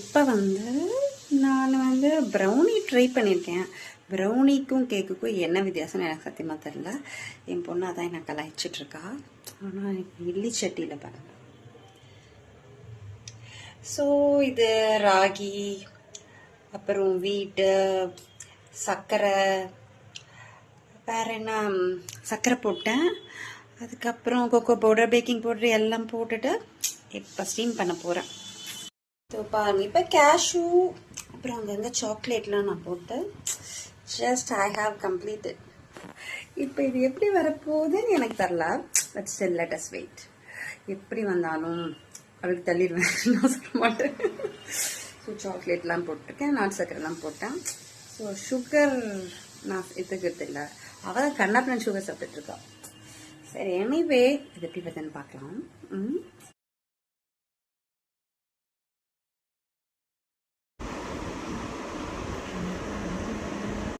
இப்போ நான் brownie try பண்ணியிருக்கேன். ப்ரௌனிக்கும் கேக்குக்கும் என்ன வித்தியாசம்னு எனக்கு சத்தியமாக தெரில. என் பொண்ணு அதான் எனக்கு கலாய்ச்சிட்ருக்கா. ஆனால் இட்லி சட்டியில் பாருங்க. ஸோ இது ராகி, அப்புறம் வீட்டு சர்க்கரை, வேற என்ன சர்க்கரை போட்டேன். அதுக்கப்புறம் கொக்கோ பவுடர், பேக்கிங் பவுடர் எல்லாம் போட்டுட்டு இப்போ ஸ்டீம் பண்ண போகிறேன். ஸோ பாருங்க, இப்போ கேஷ்யூ அப்புறம் அங்கங்கே சாக்லேட்லாம் நான் போட்டு ஜஸ்ட் ஐ ஹாவ் கம்ப்ளீட்டட். இப்போ இது எப்படி வரப்போகுதுன்னு எனக்கு தெரில. But still let us wait. எப்படி வந்தாலும் அவளுக்கு தள்ளிடுவேன், நான் சொல்ல மாட்டேன். ஸோ சாக்லேட்லாம் போட்டிருக்கேன், நாட்டு சர்க்கரைலாம் போட்டேன். ஸோ சுகர் நான் எடுத்துக்கிறது இல்லை. அவள் கண்ணாப்பின சுகர் சாப்பிட்டுருக்கா. சரி, எனிவே இது எப்படி வருதுன்னு பார்க்கலாம்.